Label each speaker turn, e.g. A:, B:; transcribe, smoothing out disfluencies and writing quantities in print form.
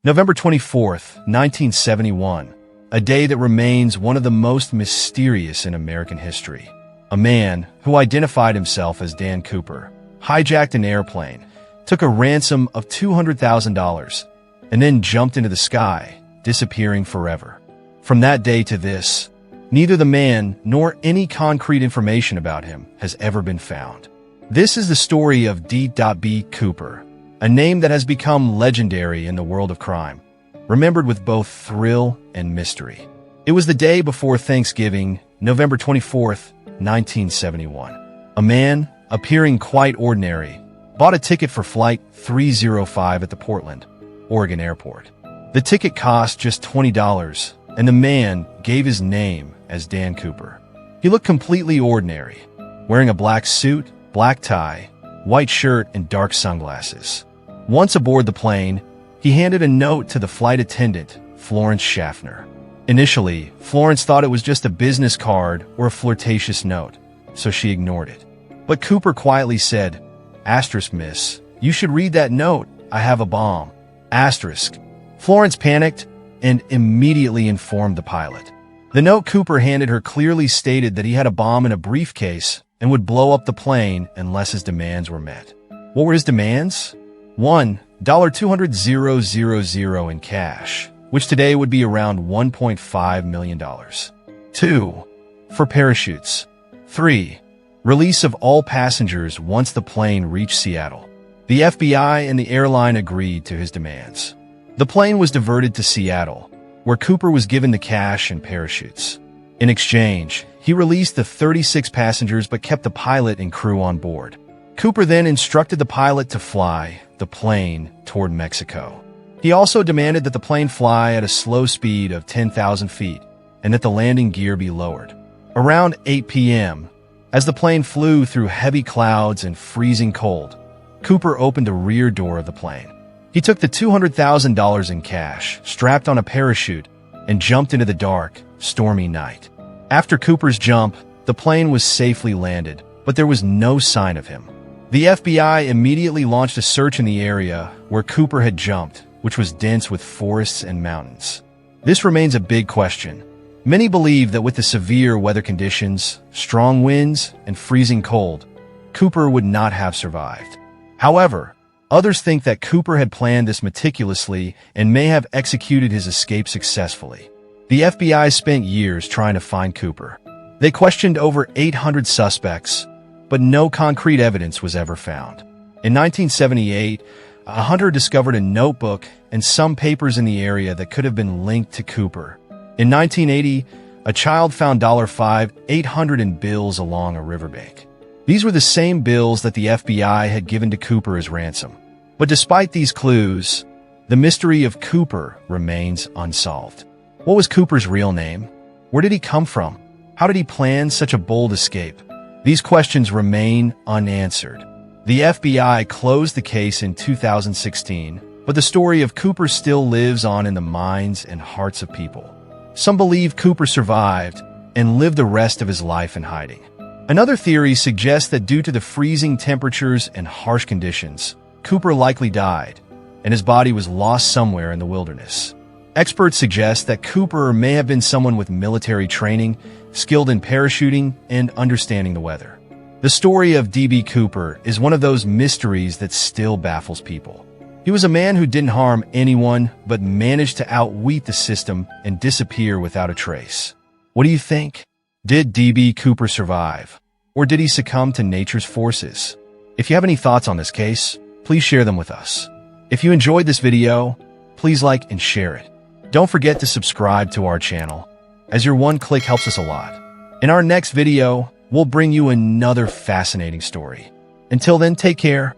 A: November 24th, 1971, a day that remains one of the most mysterious in American history. A man, who identified himself as Dan Cooper, hijacked an airplane, took a ransom of $200,000, and then jumped into the sky, disappearing forever. From that day to this, neither the man nor any concrete information about him has ever been found. This is the story of D.B. Cooper, a name that has become legendary in the world of crime, remembered with both thrill and mystery. It was the day before Thanksgiving, November 24th, 1971. A man, appearing quite ordinary, bought a ticket for Flight 305 at the Portland, Oregon airport. The ticket cost just $20, and the man gave his name as Dan Cooper. He looked completely ordinary, wearing a black suit, black tie, white shirt, and dark sunglasses. Once aboard the plane, he handed a note to the flight attendant, Florence Schaffner. Initially, Florence thought it was just a business card or a flirtatious note, so she ignored it. But Cooper quietly said, "Asterisk, miss, you should read that note. I have a bomb." Asterisk. Florence panicked and immediately informed the pilot. The note Cooper handed her clearly stated that he had a bomb in a briefcase and would blow up the plane unless his demands were met. What were his demands? 1. $200,000 in cash, which today would be around $1.5 million. 2. For parachutes. 3. Release of all passengers once the plane reached Seattle. The FBI and the airline agreed to his demands. The plane was diverted to Seattle, where Cooper was given the cash and parachutes. In exchange, he released the 36 passengers but kept the pilot and crew on board. Cooper then instructed the pilot to fly the plane toward Mexico. He also demanded that the plane fly at a slow speed of 10,000 feet and that the landing gear be lowered. Around 8 p.m., as the plane flew through heavy clouds and freezing cold, Cooper opened the rear door of the plane. He took the $200,000 in cash, strapped on a parachute, and jumped into the dark, stormy night. After Cooper's jump, the plane was safely landed, but there was no sign of him. The FBI immediately launched a search in the area where Cooper had jumped, which was dense with forests and mountains. This remains a big question. Many believe that with the severe weather conditions, strong winds, and freezing cold, Cooper would not have survived. However, others think that Cooper had planned this meticulously and may have executed his escape successfully. The FBI spent years trying to find Cooper. They questioned over 800 suspects, but no concrete evidence was ever found. In 1978, a hunter discovered a notebook and some papers in the area that could have been linked to Cooper. In 1980, a child found $5,800 in bills along a riverbank. These were the same bills that the FBI had given to Cooper as ransom. But despite these clues, the mystery of Cooper remains unsolved. What was Cooper's real name? Where did he come from? How did he plan such a bold escape? These questions remain unanswered. The FBI closed the case in 2016, but the story of Cooper still lives on in the minds and hearts of people. Some believe Cooper survived and lived the rest of his life in hiding. Another theory suggests that due to the freezing temperatures and harsh conditions, Cooper likely died, and his body was lost somewhere in the wilderness. Experts suggest that Cooper may have been someone with military training, skilled in parachuting, and understanding the weather. The story of D.B. Cooper is one of those mysteries that still baffles people. He was a man who didn't harm anyone, but managed to outwit the system and disappear without a trace. What do you think? Did D.B. Cooper survive? Or did he succumb to nature's forces? If you have any thoughts on this case, please share them with us. If you enjoyed this video, please like and share it. Don't forget to subscribe to our channel, as your one click helps us a lot. In our next video, we'll bring you another fascinating story. Until then, take care.